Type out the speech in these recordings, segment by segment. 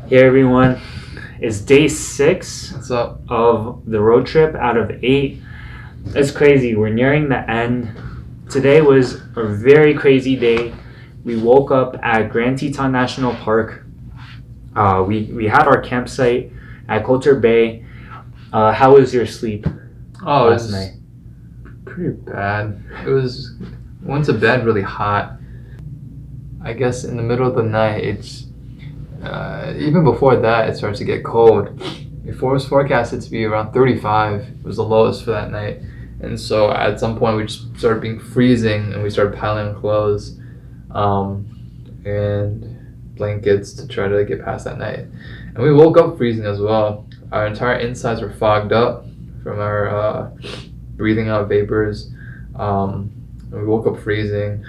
Hey everyone, it's day 6 What's up? of the road trip out of 8. It's crazy, we're nearing the end. Today was a very crazy day. We woke up at Grand Teton National Park. We had our campsite at Coulter Bay. How was your sleep last night? Pretty bad. Went to bed really hot. I guess in the middle of the night, it's even before that, it starts to get cold. Before it was forecasted to be around 35. It was the lowest for that night. And so at some point, we just started being freezing and we started piling on clothes and blankets to try to get past that night. And we woke up freezing as well. Our entire insides were fogged up from our breathing out vapors. And we woke up freezing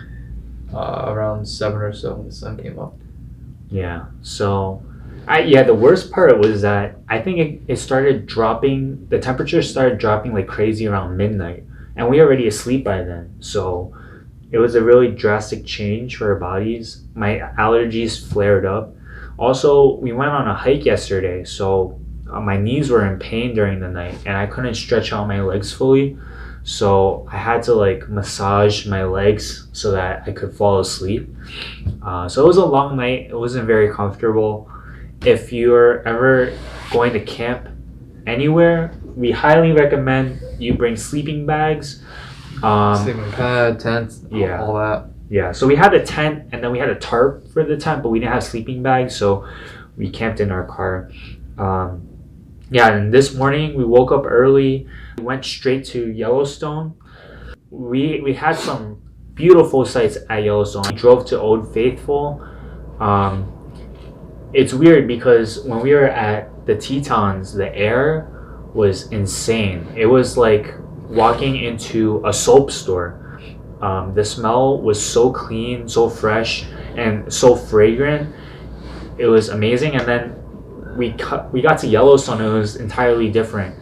around 7 or so when the sun came up. Yeah, so the worst part was that I think it started dropping, the temperature started dropping like crazy around midnight, and we were already asleep by then. So it was a really drastic change for our bodies. My allergies flared up. Also, we went on a hike yesterday, so my knees were in pain during the night and I couldn't stretch out my legs fully. So I had to massage my legs so that I could fall asleep. So it was a long night. It wasn't very comfortable. If you're ever going to camp anywhere, we highly recommend you bring sleeping bags. Sleeping pad, tents, all that. Yeah, so we had a tent and then we had a tarp for the tent, but we didn't have sleeping bags, so we camped in our car. And this morning we woke up early. We went straight to Yellowstone. We had some beautiful sights at Yellowstone. We drove to Old Faithful. It's weird because when we were at the Tetons, the air was insane. It was like walking into a soap store. The smell was so clean, so fresh, and so fragrant. It was amazing. And then we got to Yellowstone. It was entirely different.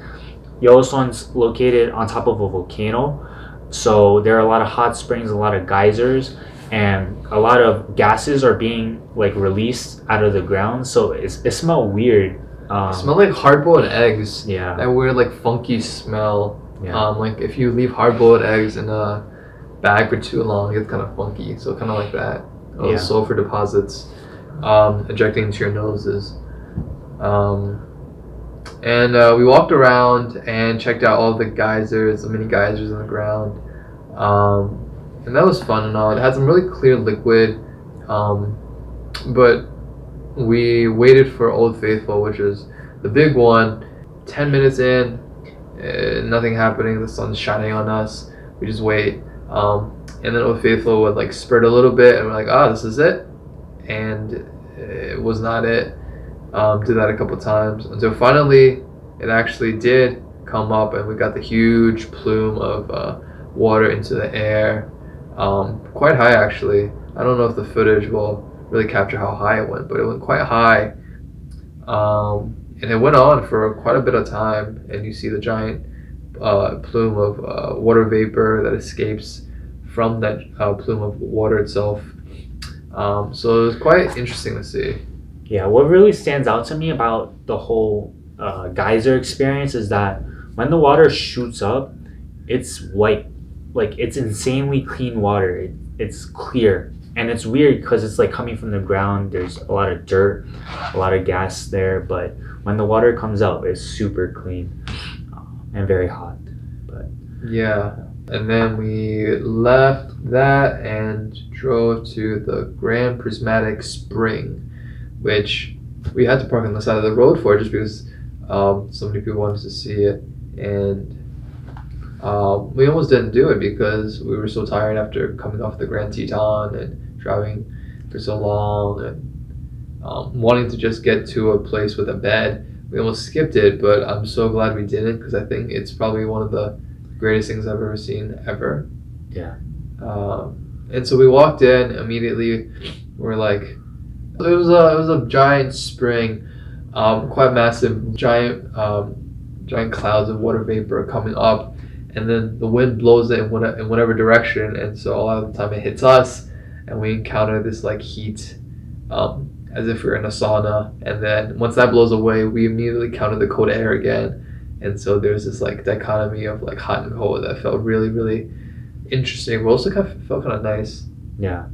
Yellowstone's located on top of a volcano, so there are a lot of hot springs, a lot of geysers, and a lot of gases are being released out of the ground. So it smelled weird. It smelled like hard-boiled eggs. Yeah. That weird funky smell. Yeah. If you leave hard-boiled eggs in a bag for too long, it's kind of funky. So kind of like that. Sulfur deposits ejecting into your noses. And we walked around and checked out all the geysers, the mini geysers on the ground. And that was fun and all. It had some really clear liquid. But we waited for Old Faithful, which is the big one. 10 minutes in, nothing happening. The sun's shining on us. We just wait. And then Old Faithful would spurt a little bit, and we're like, this is it. And it was not it. Did that a couple times until finally it actually did come up, and we got the huge plume of water into the air, quite high actually. I don't know if the footage will really capture how high it went, but it went quite high, and it went on for quite a bit of time, and you see the giant plume of water vapor that escapes from that plume of water itself. So it was quite interesting to see. Yeah, what really stands out to me about the whole geyser experience is that when the water shoots up, it's white. It's insanely clean water. It's clear. And it's weird because it's coming from the ground. There's a lot of dirt, a lot of gas there. But when the water comes out, it's super clean and very hot. Yeah. And then we left that and drove to the Grand Prismatic Spring, which we had to park on the side of the road for just because so many people wanted to see it, and we almost didn't do it because we were so tired after coming off the Grand Teton and driving for so long and wanting to just get to a place with a bed. We almost skipped it, but I'm so glad we didn't because I think it's probably one of the greatest things I've ever seen ever. Yeah. And so we walked in immediately. We're like, it was a giant spring, quite massive, giant clouds of water vapor coming up, and then the wind blows it in whatever direction, and so a lot of the time it hits us, and we encounter this heat as if we were in a sauna. And then once that blows away, we immediately counted the cold air again. And so there's this like dichotomy of like hot and cold that felt really, really interesting, but also kind of felt kind of nice. Yeah,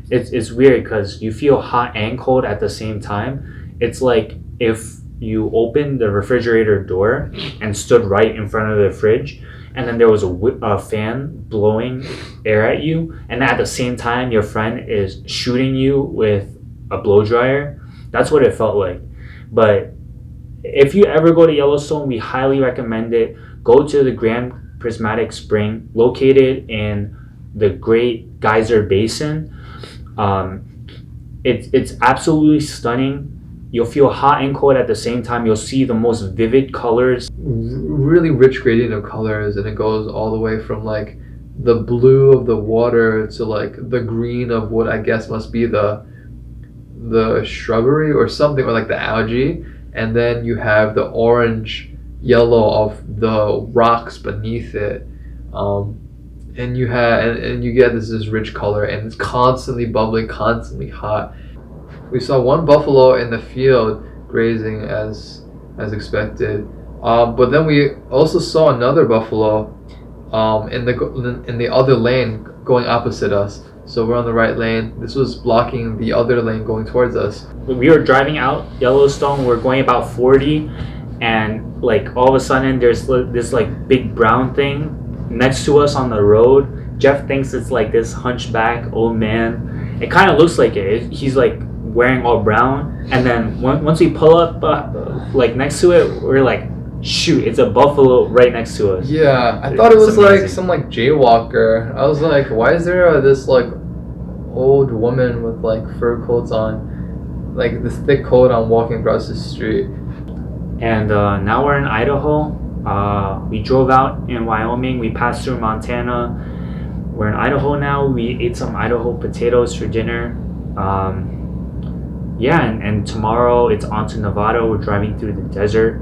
it's weird because you feel hot and cold at the same time. It's like if you opened the refrigerator door and stood right in front of the fridge, and then there was a fan blowing air at you, and at the same time your friend is shooting you with a blow dryer. That's what it felt like. But if you ever go to Yellowstone, we highly recommend it. Go to the Grand Prismatic Spring, located in the Great Geyser Basin. It's absolutely stunning. You'll feel hot and cold at the same time. You'll see the most vivid colors. Really rich gradient of colors, and it goes all the way from like the blue of the water to like the green of what I guess must be the shrubbery or something, or like the algae, and then you have the orange yellow of the rocks beneath it. And you have and you get this rich color, and it's constantly bubbling, constantly hot. We saw one buffalo in the field grazing as expected, but then we also saw another buffalo in the other lane going opposite us. So we're on the right lane. This was blocking the other lane going towards us. We were driving out Yellowstone. We're going about 40, and like all of a sudden there's this like big brown thing next to us on the road. Jeff thinks it's like this hunchback old man. It kind of looks like it. He's like wearing all brown, and then once we pull up like next to it, we're like, shoot, it's a buffalo right next to us. Yeah, I thought it was like some like jaywalker. I was like, why is there this like old woman with like fur coats on, like this thick coat on, walking across the street? And now we're in Idaho. We drove out in Wyoming. We passed through Montana. We're in Idaho now. We ate some Idaho potatoes for dinner. Yeah, and tomorrow it's on to Nevada. We're driving through the desert.